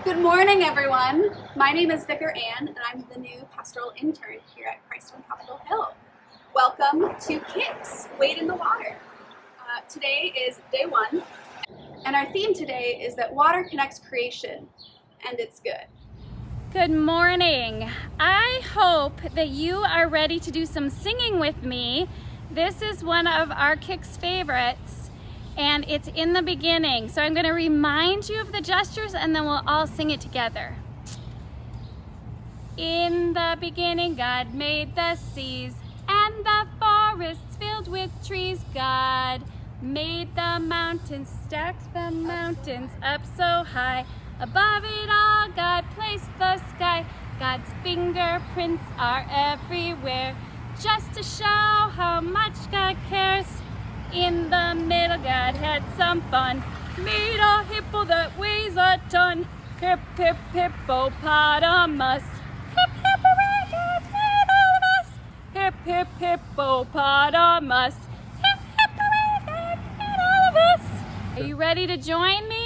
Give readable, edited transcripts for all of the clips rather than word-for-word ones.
Good morning, everyone. My name is Vicar Ann, and I'm the new pastoral intern here at Christ on Capitol Hill. Welcome to Kicks, Wade in the Water. Today is day one, and our theme today is that water connects creation, and it's good. Good morning. I hope that you are ready to do some singing with me. This is one of our Kicks favorites, and it's in the beginning. So I'm going to remind you of the gestures, and then we'll all sing it together. In the beginning, God made the seas and the forests filled with trees. God made the mountains, stacked the mountains up so high. Above it all, God placed the sky. God's fingerprints are everywhere, just to show how much God cares. In the middle, God had some fun, made a hippo that weighs a ton. Hip, hip, hippopotamus. Hip, hip, hooray, God made all of us. Hip, hip, hippopotamus. Hip, hip, hooray, God made all of us. Are you ready to join me?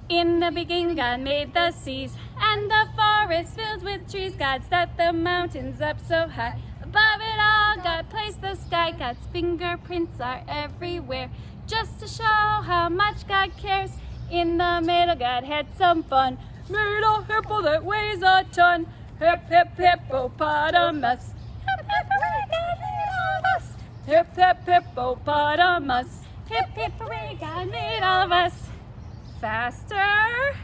In the beginning, God made the seas and the forests filled with trees. God set the mountains up so high. Above it all, God placed the sky. God's fingerprints are everywhere, just to show how much God cares. In the middle, God had some fun, made a hippo that weighs a ton. Hip, hip, hippopotamus. Hip, hip, hooray, God made all of us. Hip, hip, hippopotamus. Hip, hip, hooray, God made all of us. Faster.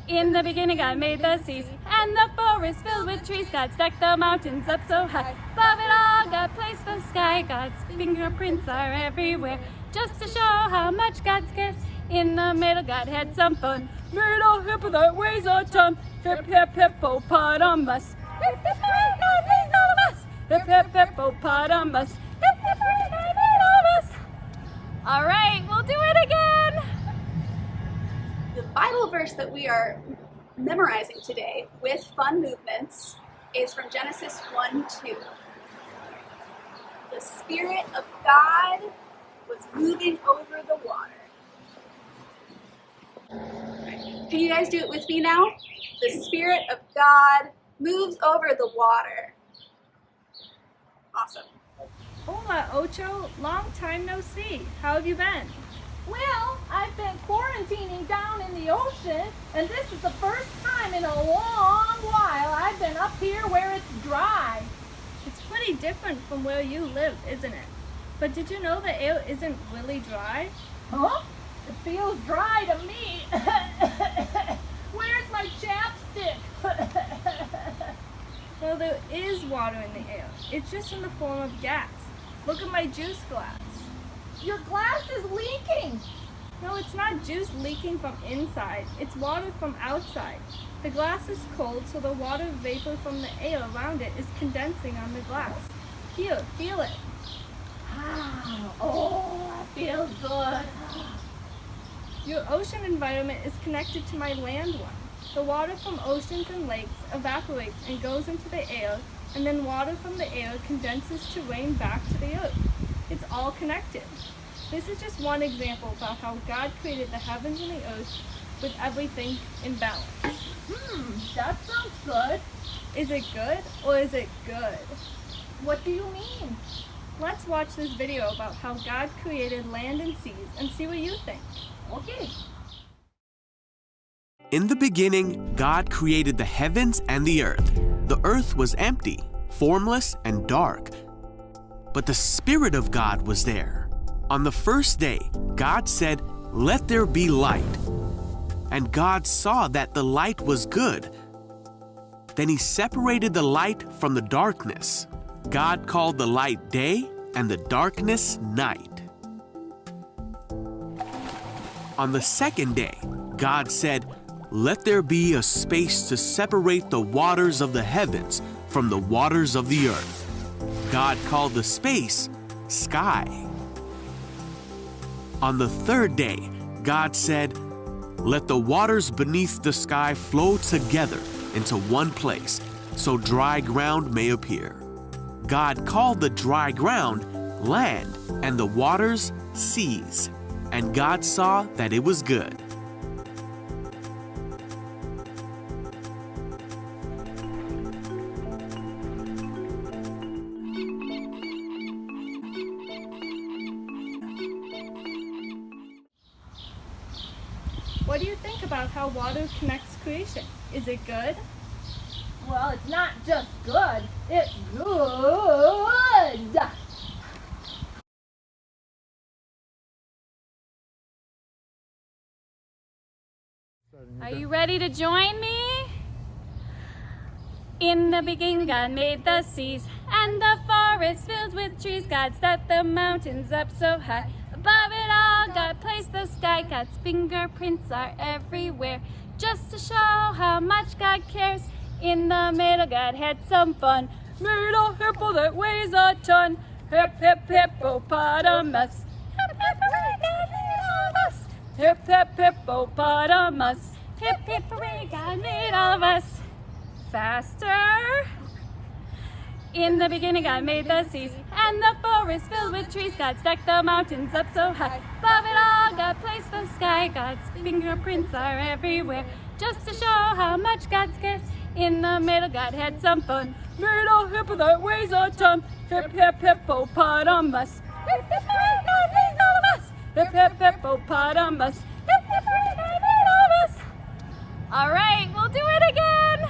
In the beginning, God made the seas and the forests filled with trees. God stacked the mountains up so high. Above it all, God placed the sky. God's fingerprints are everywhere, just to show how much God cares. In the middle, God had some fun, made a hippo that weighs a ton. Hip, hip, hippopotamus. Hip, hip, hooray, God made all of us. Hip, hip, hippopotamus. Hip, hip, hooray, God made all of us. All right, we'll do it again. The Bible verse that we are memorizing today with fun movements is from Genesis 1:2. The Spirit of God was moving over the water. Can you guys do it with me now? The Spirit of God moves over the water. Awesome. Hola, Ocho. Long time no see. How have you been? Well, I've been quarantining down in the ocean, and this is the first time in a long while I've been up here where it's dry. It's pretty different from where you live, isn't it? But did you know the air isn't really dry? Huh? It feels dry to me. Where's my chapstick? Well, there is water in the air. It's just in the form of gas. Look at my juice glass. Your glass is leaking. No, it's not juice leaking from inside. It's water from outside. The glass is cold, so the water vapor from the air around it is condensing on the glass. Here, feel it. Oh, that feels good. Your ocean environment is connected to my land one. The water from oceans and lakes evaporates and goes into the air, and then water from the air condenses to rain back to the earth. It's all connected. This is just one example about how God created the heavens and the earth with everything in balance. That sounds good. Is it good or is it good? What do you mean? Let's watch this video about how God created land and seas and see what you think. Okay. In the beginning, God created the heavens and the earth. The earth was empty, formless, and dark. But the Spirit of God was there. On the first day, God said, "Let there be light." And God saw that the light was good. Then He separated the light from the darkness. God called the light day and the darkness night. On the second day, God said, "Let there be a space to separate the waters of the heavens from the waters of the earth." God called the space sky. On the third day, God said, "Let the waters beneath the sky flow together into one place, so dry ground may appear." God called the dry ground land and the waters seas, and God saw that it was good. What do you think about how water connects creation? Is it good? Well, it's not just good, it's good. Are you ready to join me? In the beginning, God made the seas and the forests filled with trees. God set the mountains up so high. Above it all, God placed the sky. God's fingerprints are everywhere, just to show how much God cares. In the middle, God had some fun. Made a hippo that weighs a ton. Hip, hip, hippopotamus. Hip, hip, hooray, God made all of us. Hip, hip, hippopotamus. Hip, hip, hooray, God made all of us. Faster. In the beginning, God made the seas and the forests filled with trees. God stacked the mountains up so high. Above it all, God placed the sky. God's fingerprints are everywhere, just to show how much God cares. In the middle, God had some fun. Made a hippo that weighs a ton. Hip, hip, hippopotamus. Hip, hip, hooray, God made all of us. Hip, hip, hippopotamus. Hip, hip, hooray, God made all of us. All right, we'll do it again.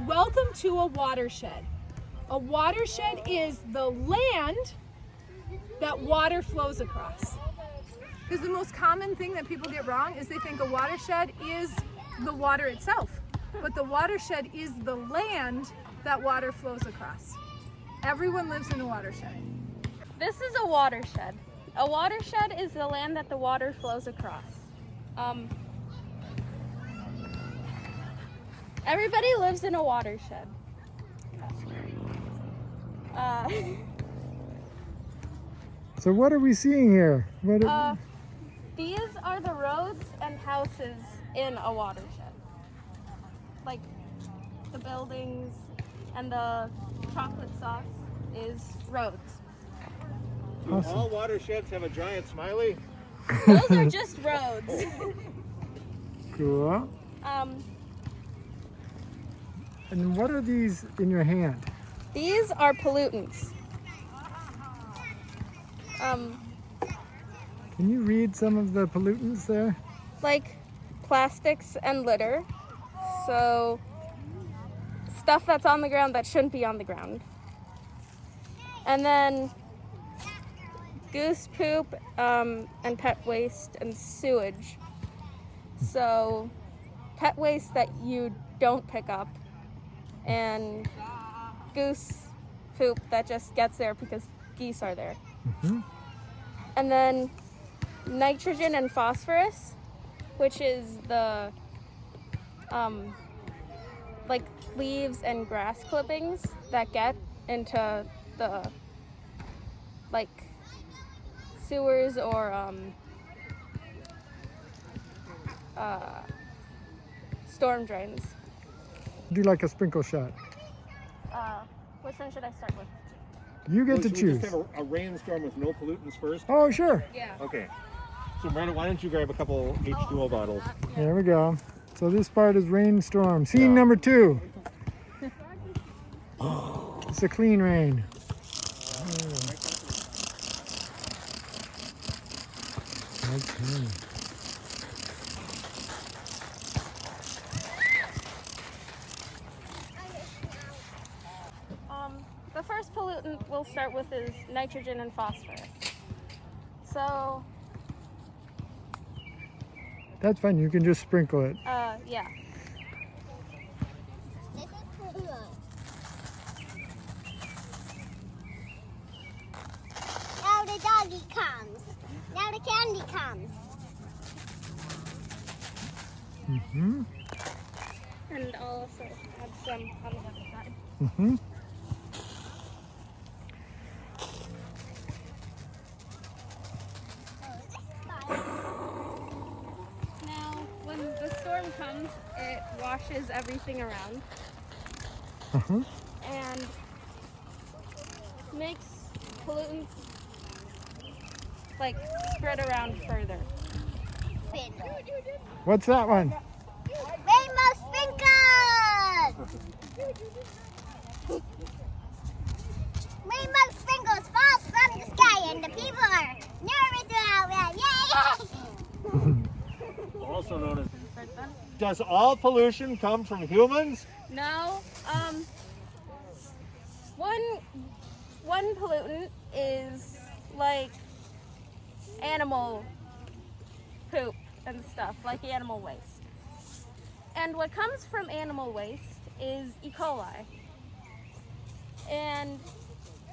Welcome to a watershed. A watershed is the land that water flows across. Because the most common thing that people get wrong is they think a watershed is the water itself. But the watershed is the land that water flows across. Everyone lives in a watershed. This is a watershed. A watershed is the land that the water flows across. Everybody lives in a watershed. So what are we seeing here? These are the roads and houses in a watershed. Like the buildings and the chocolate sauce is roads. Do all watersheds have a giant smiley? Those are just roads. Cool. And what are these in your hand? These are pollutants. Can you read some of the pollutants there? Like plastics and litter. So stuff that's on the ground that shouldn't be on the ground. And then goose poop and pet waste and sewage. So pet waste that you don't pick up, and goose poop that just gets there because geese are there. Mm-hmm. And then nitrogen and phosphorus, which is the like leaves and grass clippings that get into the like sewers or storm drains. Do like a sprinkle shot. Which one should I start with? You get to Should we choose. just have a rainstorm with no pollutants first? Oh, sure. Yeah. Okay. So Miranda, why don't you grab a couple H2O bottles? There we go. So this part is rainstorm. Scene number 2. It's a clean rain. Okay. The first pollutant we'll start with is nitrogen and phosphorus. So, That's fine. You can just sprinkle it. yeah. Now the doggy comes. Now the candy comes. Mm-hmm. And I'll also add some on the other side. Mm-hmm. Now, when the storm comes, it washes everything around Uh-huh. and makes pollutants like spread around further. What's that one? Rainbow sprinkles! Rainbow sprinkles fall from the sky and the people are nervous about it. Yay! also known as. Does all pollution come from humans? No. One pollutant is like animal poop and stuff, like animal waste. And what comes from animal waste is E. coli. And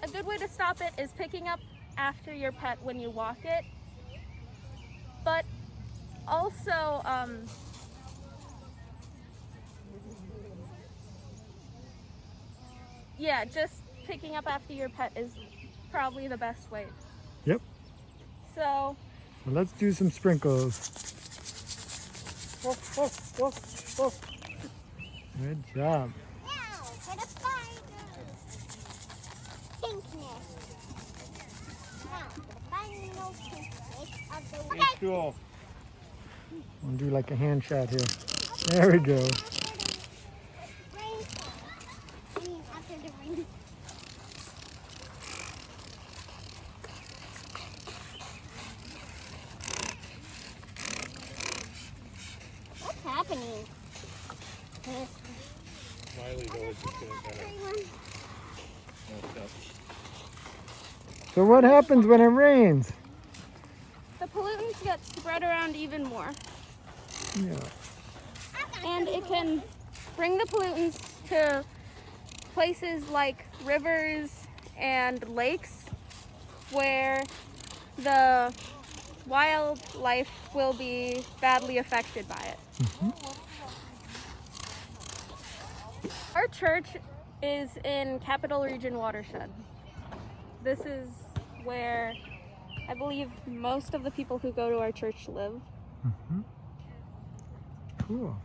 a good way to stop it is picking up after your pet when you walk it. But also, yeah, just picking up after your pet is probably the best way. Yep. So, Well, let's do some sprinkles. Good job. Now for the final pinkness. Now for the final pinkness of the Be cool. We'll do like a hand shot here. There we go. After the rain. What's happening? Miley's always just gonna kind Everyone. So what happens when it rains? the pollutants get spread around even more. Yeah. And it can bring the pollutants to places like rivers and lakes where the wildlife will be badly affected by it. Our church is in Capital Region Watershed. This is where I believe most of the people who go to our church live. Cool.